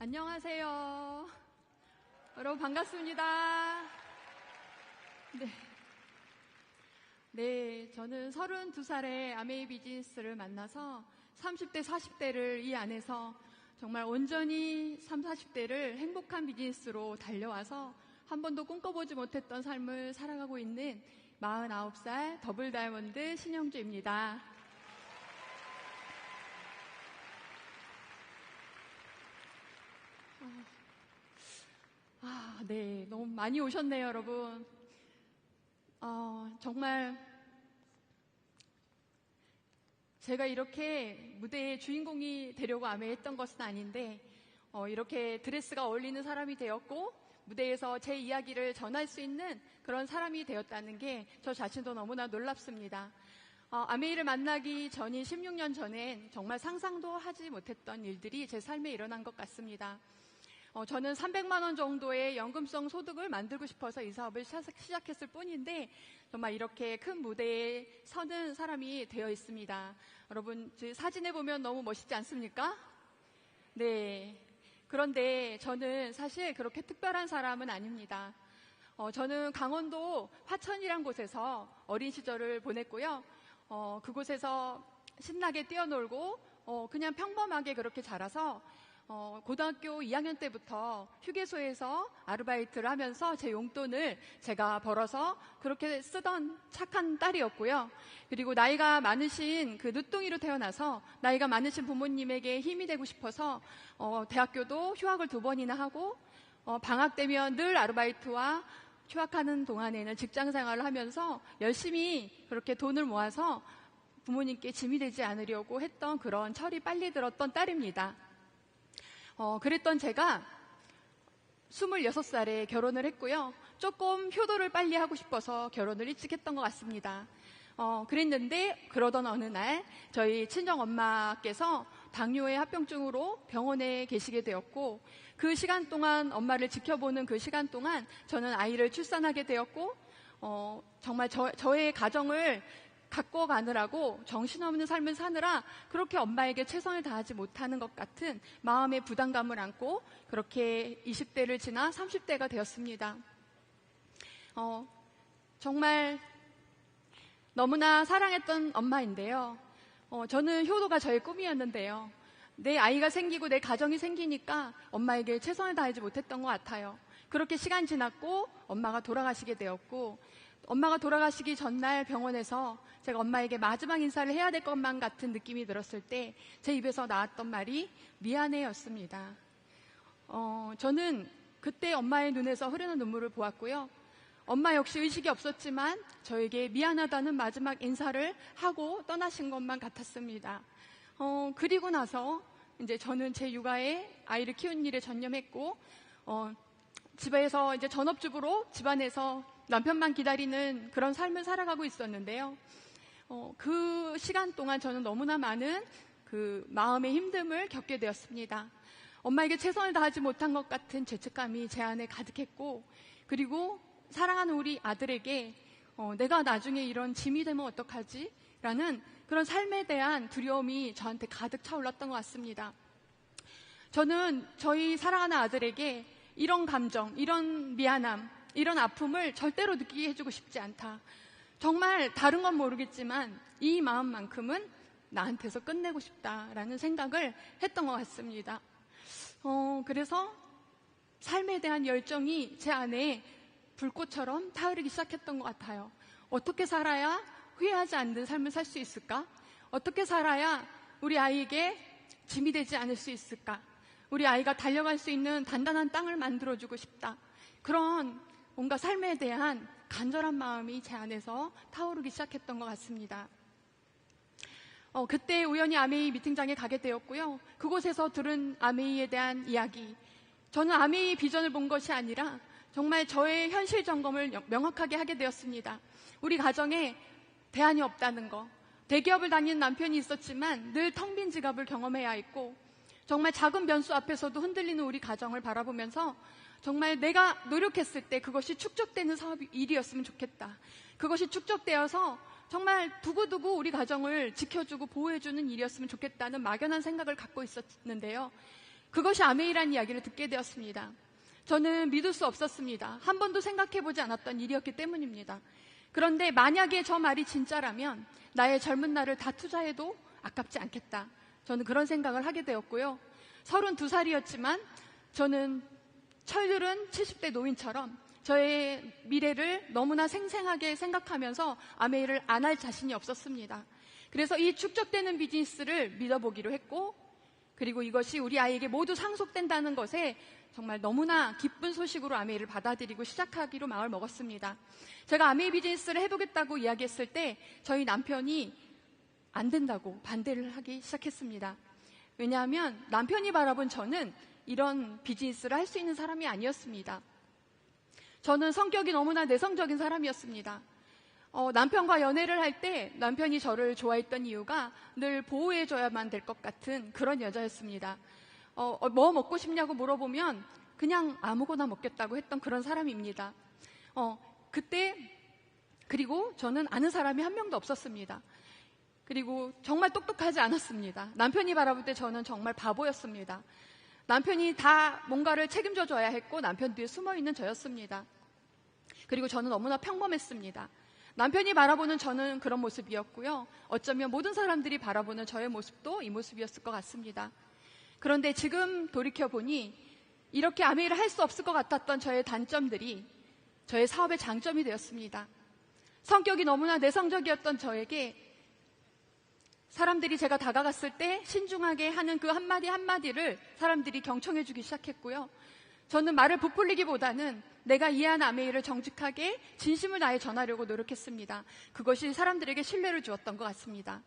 안녕하세요. 여러분 반갑습니다. 네, 저는 32살의 아메이 비즈니스를 만나서 30대, 40대를 이 안에서 정말 온전히 30, 40대를 행복한 비즈니스로 달려와서 한 번도 꿈꿔보지 못했던 삶을 살아가고 있는 49살 더블 다이아몬드 신영주입니다. 네, 너무 많이 오셨네요, 여러분. 정말 제가 이렇게 무대의 주인공이 되려고 아메했던 것은 아닌데 이렇게 드레스가 어울리는 사람이 되었고 무대에서 제 이야기를 전할 수 있는 그런 사람이 되었다는 게 저 자신도 너무나 놀랍습니다. 아메이를 만나기 전인 16년 전엔 정말 상상도 하지 못했던 일들이 제 삶에 일어난 것 같습니다. 저는 300만 원 정도의 연금성 소득을 만들고 싶어서 이 사업을 시작했을 뿐인데 정말 이렇게 큰 무대에 서는 사람이 되어 있습니다. 여러분, 사진에 보면 너무 멋있지 않습니까? 네. 그런데 저는 사실 그렇게 특별한 사람은 아닙니다. 저는 강원도 화천이란 곳에서 어린 시절을 보냈고요. 그곳에서 신나게 뛰어놀고 그냥 평범하게 그렇게 자라서 고등학교 2학년 때부터 휴게소에서 아르바이트를 하면서 제 용돈을 제가 벌어서 그렇게 쓰던 착한 딸이었고요. 그리고 나이가 많으신 그 늦둥이로 태어나서 나이가 많으신 부모님에게 힘이 되고 싶어서 대학교도 휴학을 2번이나 하고 방학 되면 늘 아르바이트와 휴학하는 동안에는 직장 생활을 하면서 열심히 그렇게 돈을 모아서 부모님께 짐이 되지 않으려고 했던 그런 철이 빨리 들었던 딸입니다. 그랬던 제가 26살에 결혼을 했고요. 조금 효도를 빨리 하고 싶어서 결혼을 일찍 했던 것 같습니다. 그랬는데 그러던 어느 날 저희 친정엄마께서 당뇨의 합병증으로 병원에 계시게 되었고 그 시간 동안 엄마를 지켜보는 그 시간 동안 저는 아이를 출산하게 되었고 정말 저의 가정을 갖고 가느라고 정신없는 삶을 사느라 그렇게 엄마에게 최선을 다하지 못하는 것 같은 마음의 부담감을 안고 그렇게 20대를 지나 30대가 되었습니다. 정말 너무나 사랑했던 엄마인데요. 저는 효도가 저의 꿈이었는데요. 내 아이가 생기고 내 가정이 생기니까 엄마에게 최선을 다하지 못했던 것 같아요. 그렇게 시간 지났고 엄마가 돌아가시게 되었고 엄마가 돌아가시기 전날 병원에서 제가 엄마에게 마지막 인사를 해야 될 것만 같은 느낌이 들었을 때 제 입에서 나왔던 말이 미안해였습니다. 저는 그때 엄마의 눈에서 흐르는 눈물을 보았고요. 엄마 역시 의식이 없었지만 저에게 미안하다는 마지막 인사를 하고 떠나신 것만 같았습니다. 그리고 나서 이제 저는 제 육아에 아이를 키우는 일에 전념했고 집에서 이제 전업주부로 집안에서 남편만 기다리는 그런 삶을 살아가고 있었는데요. 그 시간 동안 저는 너무나 많은 그 마음의 힘듦을 겪게 되었습니다. 엄마에게 최선을 다하지 못한 것 같은 죄책감이 제 안에 가득했고 그리고 사랑하는 우리 아들에게 내가 나중에 이런 짐이 되면 어떡하지? 라는 그런 삶에 대한 두려움이 저한테 가득 차올랐던 것 같습니다. 저는 저희 사랑하는 아들에게 이런 감정, 이런 미안함, 이런 아픔을 절대로 느끼게 해주고 싶지 않다. 정말 다른 건 모르겠지만 이 마음만큼은 나한테서 끝내고 싶다라는 생각을 했던 것 같습니다. 그래서 삶에 대한 열정이 제 안에 불꽃처럼 타오르기 시작했던 것 같아요. 어떻게 살아야 후회하지 않는 삶을 살 수 있을까? 어떻게 살아야 우리 아이에게 짐이 되지 않을 수 있을까? 우리 아이가 달려갈 수 있는 단단한 땅을 만들어주고 싶다. 그런 뭔가 삶에 대한 간절한 마음이 제 안에서 타오르기 시작했던 것 같습니다. 그때 우연히 아메이 미팅장에 가게 되었고요. 그곳에서 들은 아메이에 대한 이야기. 저는 아메이의 비전을 본 것이 아니라 정말 저의 현실 점검을 명확하게 하게 되었습니다. 우리 가정에 대안이 없다는 거. 대기업을 다니는 남편이 있었지만 늘 텅 빈 지갑을 경험해야 했고 정말 작은 변수 앞에서도 흔들리는 우리 가정을 바라보면서 정말 내가 노력했을 때 그것이 축적되는 일이었으면 좋겠다. 그것이 축적되어서 정말 두고두고 우리 가정을 지켜주고 보호해주는 일이었으면 좋겠다는 막연한 생각을 갖고 있었는데요. 그것이 아메이라는 이야기를 듣게 되었습니다. 저는 믿을 수 없었습니다. 한 번도 생각해보지 않았던 일이었기 때문입니다. 그런데 만약에 저 말이 진짜라면 나의 젊은 날을 다 투자해도 아깝지 않겠다. 저는 그런 생각을 하게 되었고요. 32살이었지만 저는 철들은 70대 노인처럼 저의 미래를 너무나 생생하게 생각하면서 아메이를 안 할 자신이 없었습니다. 그래서 이 축적되는 비즈니스를 믿어보기로 했고, 그리고 이것이 우리 아이에게 모두 상속된다는 것에 정말 너무나 기쁜 소식으로 아메이를 받아들이고 시작하기로 마음을 먹었습니다. 제가 아메이 비즈니스를 해보겠다고 이야기했을 때 저희 남편이 안 된다고 반대를 하기 시작했습니다. 왜냐하면 남편이 바라본 저는 이런 비즈니스를 할 수 있는 사람이 아니었습니다. 저는 성격이 너무나 내성적인 사람이었습니다. 남편과 연애를 할 때 남편이 저를 좋아했던 이유가 늘 보호해줘야만 될 것 같은 그런 여자였습니다. 뭐 먹고 싶냐고 물어보면 그냥 아무거나 먹겠다고 했던 그런 사람입니다. 그리고 저는 아는 사람이 한 명도 없었습니다. 그리고 정말 똑똑하지 않았습니다. 남편이 바라볼 때 저는 정말 바보였습니다. 남편이 다 뭔가를 책임져 줘야 했고 남편 뒤에 숨어있는 저였습니다. 그리고 저는 너무나 평범했습니다. 남편이 바라보는 저는 그런 모습이었고요. 어쩌면 모든 사람들이 바라보는 저의 모습도 이 모습이었을 것 같습니다. 그런데 지금 돌이켜보니 이렇게 아메이를 할 수 없을 것 같았던 저의 단점들이 저의 사업의 장점이 되었습니다. 성격이 너무나 내성적이었던 저에게 사람들이 제가 다가갔을 때 신중하게 하는 그 한마디 한마디를 사람들이 경청해 주기 시작했고요. 저는 말을 부풀리기보다는 내가 이해한 아메이를 정직하게 진심을 다해 전하려고 노력했습니다. 그것이 사람들에게 신뢰를 주었던 것 같습니다.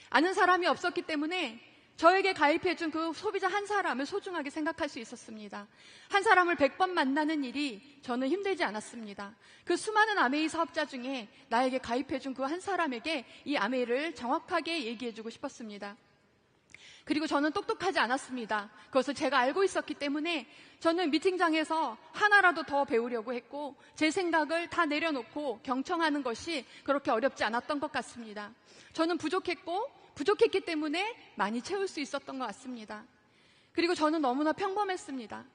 아는 사람이 없었기 때문에 저에게 가입해준 그 소비자 한 사람을 소중하게 생각할 수 있었습니다. 한 사람을 100번 만나는 일이 저는 힘들지 않았습니다. 그 수많은 아메이 사업자 중에 나에게 가입해준 그 한 사람에게 이 아메이를 정확하게 얘기해주고 싶었습니다. 그리고 저는 똑똑하지 않았습니다. 그것을 제가 알고 있었기 때문에 저는 미팅장에서 하나라도 더 배우려고 했고 제 생각을 다 내려놓고 경청하는 것이 그렇게 어렵지 않았던 것 같습니다. 저는 부족했기 때문에 많이 채울 수 있었던 것 같습니다. 그리고 저는 너무나 평범했습니다.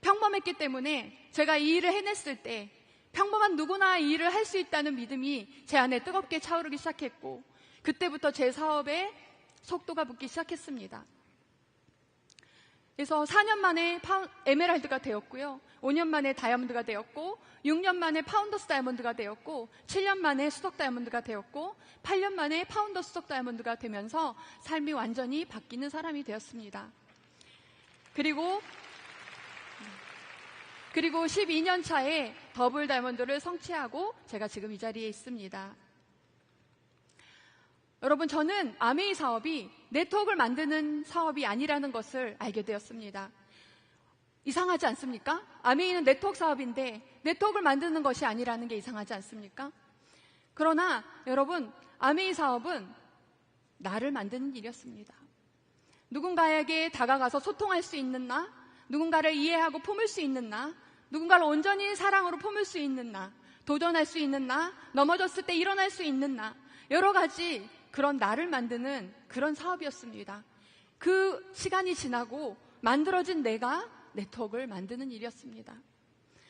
평범했기 때문에 제가 이 일을 해냈을 때 평범한 누구나 이 일을 할 수 있다는 믿음이 제 안에 뜨겁게 차오르기 시작했고 그때부터 제 사업에 속도가 붙기 시작했습니다. 그래서 4년 만에 에메랄드가 되었고요. 5년 만에 다이아몬드가 되었고 6년 만에 파운더스 다이아몬드가 되었고 7년 만에 수석 다이아몬드가 되었고 8년 만에 파운더 수석 다이아몬드가 되면서 삶이 완전히 바뀌는 사람이 되었습니다. 그리고 12년 차에 더블 다이아몬드를 성취하고 제가 지금 이 자리에 있습니다. 여러분, 저는 아메이 사업이 네트워크를 만드는 사업이 아니라는 것을 알게 되었습니다. 이상하지 않습니까? 아메이는 네트워크 사업인데 네트워크를 만드는 것이 아니라는 게 이상하지 않습니까? 그러나 여러분, 아메이 사업은 나를 만드는 일이었습니다. 누군가에게 다가가서 소통할 수 있는 나, 누군가를 이해하고 품을 수 있는 나, 누군가를 온전히 사랑으로 품을 수 있는 나, 도전할 수 있는 나, 넘어졌을 때 일어날 수 있는 나, 여러 가지 그런 나를 만드는 그런 사업이었습니다. 그 시간이 지나고 만들어진 내가 네트워크를 만드는 일이었습니다.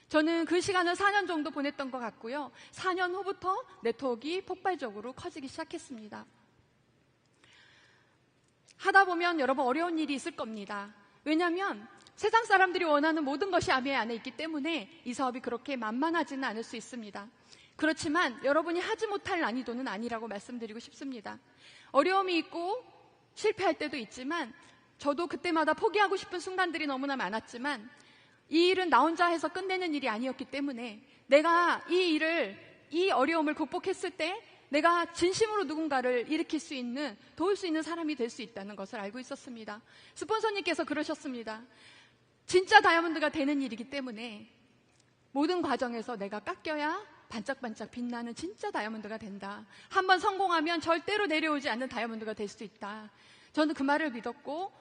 저는 그 시간을 4년 정도 보냈던 것 같고요. 4년 후부터 네트워크가 폭발적으로 커지기 시작했습니다. 하다 보면 여러분 어려운 일이 있을 겁니다. 왜냐하면 세상 사람들이 원하는 모든 것이 아메이 안에 있기 때문에 이 사업이 그렇게 만만하지는 않을 수 있습니다. 그렇지만 여러분이 하지 못할 난이도는 아니라고 말씀드리고 싶습니다. 어려움이 있고 실패할 때도 있지만 저도 그때마다 포기하고 싶은 순간들이 너무나 많았지만 이 일은 나 혼자 해서 끝내는 일이 아니었기 때문에 내가 이 어려움을 극복했을 때 내가 진심으로 누군가를 일으킬 수 있는, 도울 수 있는 사람이 될 수 있다는 것을 알고 있었습니다. 스폰서님께서 그러셨습니다. 진짜 다이아몬드가 되는 일이기 때문에 모든 과정에서 내가 깎여야 반짝반짝 빛나는 진짜 다이아몬드가 된다. 한번 성공하면 절대로 내려오지 않는 다이아몬드가 될 수 있다. 저는 그 말을 믿었고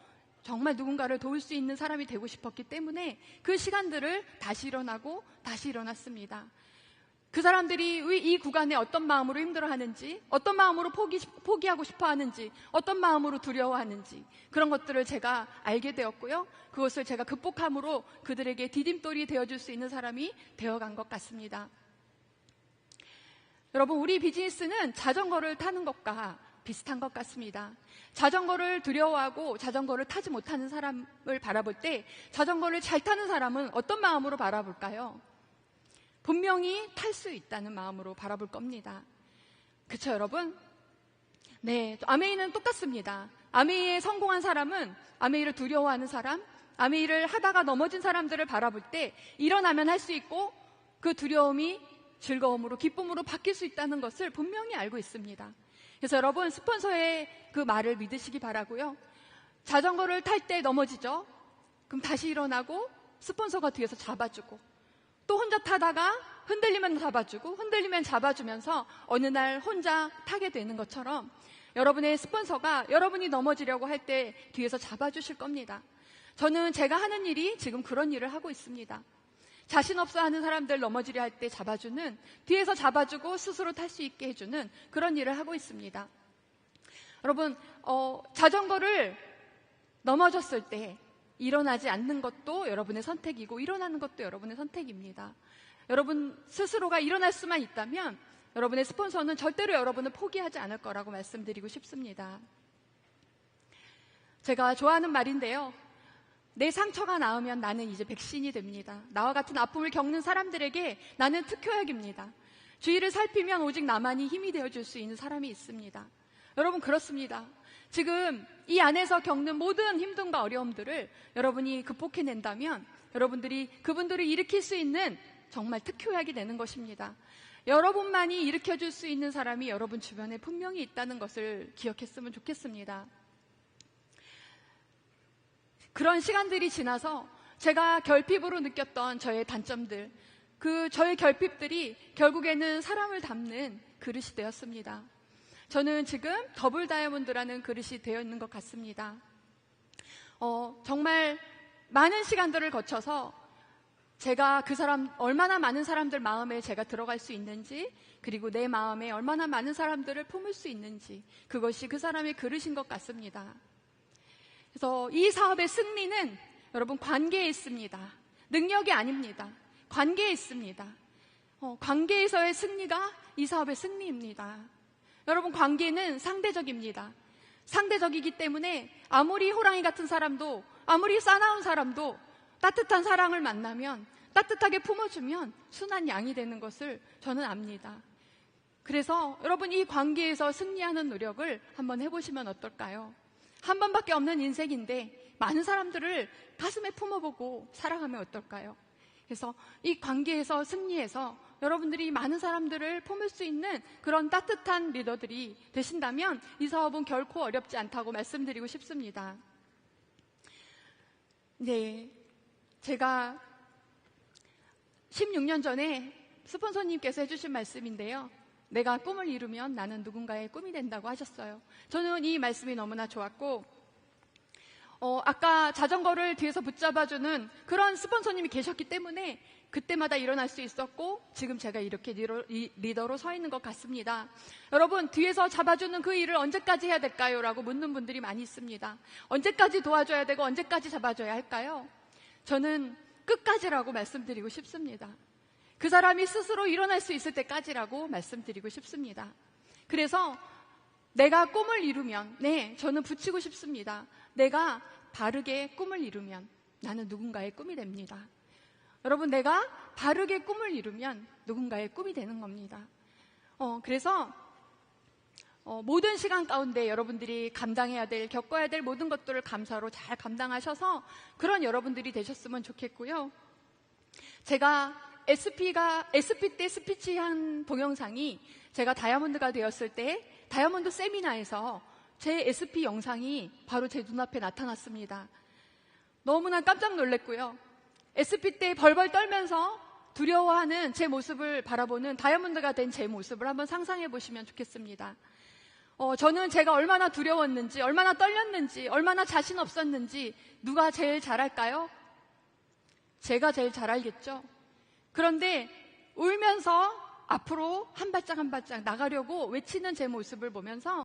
정말 누군가를 도울 수 있는 사람이 되고 싶었기 때문에 그 시간들을 다시 일어나고 다시 일어났습니다. 그 사람들이 이 구간에 어떤 마음으로 힘들어하는지, 어떤 마음으로 포기하고 싶어 하는지, 어떤 마음으로 두려워하는지, 그런 것들을 제가 알게 되었고요. 그것을 제가 극복함으로 그들에게 디딤돌이 되어줄 수 있는 사람이 되어간 것 같습니다. 여러분, 우리 비즈니스는 자전거를 타는 것과 비슷한 것 같습니다. 자전거를 두려워하고 자전거를 타지 못하는 사람을 바라볼 때 자전거를 잘 타는 사람은 어떤 마음으로 바라볼까요? 분명히 탈 수 있다는 마음으로 바라볼 겁니다. 그쵸, 여러분? 네, 아메이는 똑같습니다. 아메이에 성공한 사람은 아메이를 두려워하는 사람, 아메이를 하다가 넘어진 사람들을 바라볼 때 일어나면 할 수 있고 그 두려움이 즐거움으로, 기쁨으로 바뀔 수 있다는 것을 분명히 알고 있습니다. 그래서 여러분, 스폰서의 그 말을 믿으시기 바라고요. 자전거를 탈 때 넘어지죠? 그럼 다시 일어나고 스폰서가 뒤에서 잡아주고, 또 혼자 타다가 흔들리면 잡아주고, 흔들리면 잡아주면서 어느 날 혼자 타게 되는 것처럼 여러분의 스폰서가 여러분이 넘어지려고 할 때 뒤에서 잡아주실 겁니다. 저는 제가 하는 일이 지금 그런 일을 하고 있습니다. 자신 없어 하는 사람들 넘어지려 할 때 잡아주는, 뒤에서 잡아주고 스스로 탈 수 있게 해주는 그런 일을 하고 있습니다. 여러분, 자전거를 넘어졌을 때 일어나지 않는 것도 여러분의 선택이고 일어나는 것도 여러분의 선택입니다. 여러분 스스로가 일어날 수만 있다면 여러분의 스폰서는 절대로 여러분을 포기하지 않을 거라고 말씀드리고 싶습니다. 제가 좋아하는 말인데요. 내 상처가 나으면 나는 이제 백신이 됩니다. 나와 같은 아픔을 겪는 사람들에게 나는 특효약입니다. 주위를 살피면 오직 나만이 힘이 되어줄 수 있는 사람이 있습니다. 여러분, 그렇습니다. 지금 이 안에서 겪는 모든 힘듦과 어려움들을 여러분이 극복해낸다면 여러분들이 그분들을 일으킬 수 있는 정말 특효약이 되는 것입니다. 여러분만이 일으켜줄 수 있는 사람이 여러분 주변에 분명히 있다는 것을 기억했으면 좋겠습니다. 그런 시간들이 지나서 제가 결핍으로 느꼈던 저의 단점들, 저의 결핍들이 결국에는 사람을 담는 그릇이 되었습니다. 저는 지금 더블 다이아몬드라는 그릇이 되어 있는 것 같습니다. 정말 많은 시간들을 거쳐서 제가 얼마나 많은 사람들 마음에 제가 들어갈 수 있는지, 그리고 내 마음에 얼마나 많은 사람들을 품을 수 있는지, 그것이 그 사람의 그릇인 것 같습니다. 그래서 이 사업의 승리는 여러분 관계에 있습니다. 능력이 아닙니다. 관계에 있습니다. 관계에서의 승리가 이 사업의 승리입니다. 여러분, 관계는 상대적입니다. 상대적이기 때문에 아무리 호랑이 같은 사람도, 아무리 싸나운 사람도 따뜻한 사랑을 만나면, 따뜻하게 품어주면 순한 양이 되는 것을 저는 압니다. 그래서 여러분, 이 관계에서 승리하는 노력을 한번 해보시면 어떨까요? 한 번밖에 없는 인생인데 많은 사람들을 가슴에 품어보고 살아가면 어떨까요? 그래서 이 관계에서 승리해서 여러분들이 많은 사람들을 품을 수 있는 그런 따뜻한 리더들이 되신다면 이 사업은 결코 어렵지 않다고 말씀드리고 싶습니다. 네, 제가 16년 전에 스폰서님께서 해주신 말씀인데요. 내가 꿈을 이루면 나는 누군가의 꿈이 된다고 하셨어요. 저는 이 말씀이 너무나 좋았고, 아까 자전거를 뒤에서 붙잡아주는 그런 스폰서님이 계셨기 때문에 그때마다 일어날 수 있었고, 지금 제가 이렇게 리더로 서 있는 것 같습니다. 여러분, 뒤에서 잡아주는 그 일을 언제까지 해야 될까요? 라고 묻는 분들이 많이 있습니다. 언제까지 도와줘야 되고 언제까지 잡아줘야 할까요? 저는 끝까지라고 말씀드리고 싶습니다. 그 사람이 스스로 일어날 수 있을 때까지라고 말씀드리고 싶습니다. 그래서 내가 꿈을 이루면, 네, 저는 붙이고 싶습니다. 내가 바르게 꿈을 이루면 나는 누군가의 꿈이 됩니다. 여러분, 내가 바르게 꿈을 이루면 누군가의 꿈이 되는 겁니다. 그래서 모든 시간 가운데 여러분들이 감당해야 될, 겪어야 될 모든 것들을 감사로 잘 감당하셔서 그런 여러분들이 되셨으면 좋겠고요. 제가 SP 때 스피치한 동영상이 제가 다이아몬드가 되었을 때 다이아몬드 세미나에서 제 SP 영상이 바로 제 눈앞에 나타났습니다. 너무나 깜짝 놀랐고요. SP 때 벌벌 떨면서 두려워하는 제 모습을 바라보는 다이아몬드가 된 제 모습을 한번 상상해 보시면 좋겠습니다. 저는 제가 얼마나 두려웠는지, 얼마나 떨렸는지, 얼마나 자신 없었는지 누가 제일 잘 알까요? 제가 제일 잘 알겠죠. 그런데 울면서 앞으로 한 발짝 한 발짝 나가려고 외치는 제 모습을 보면서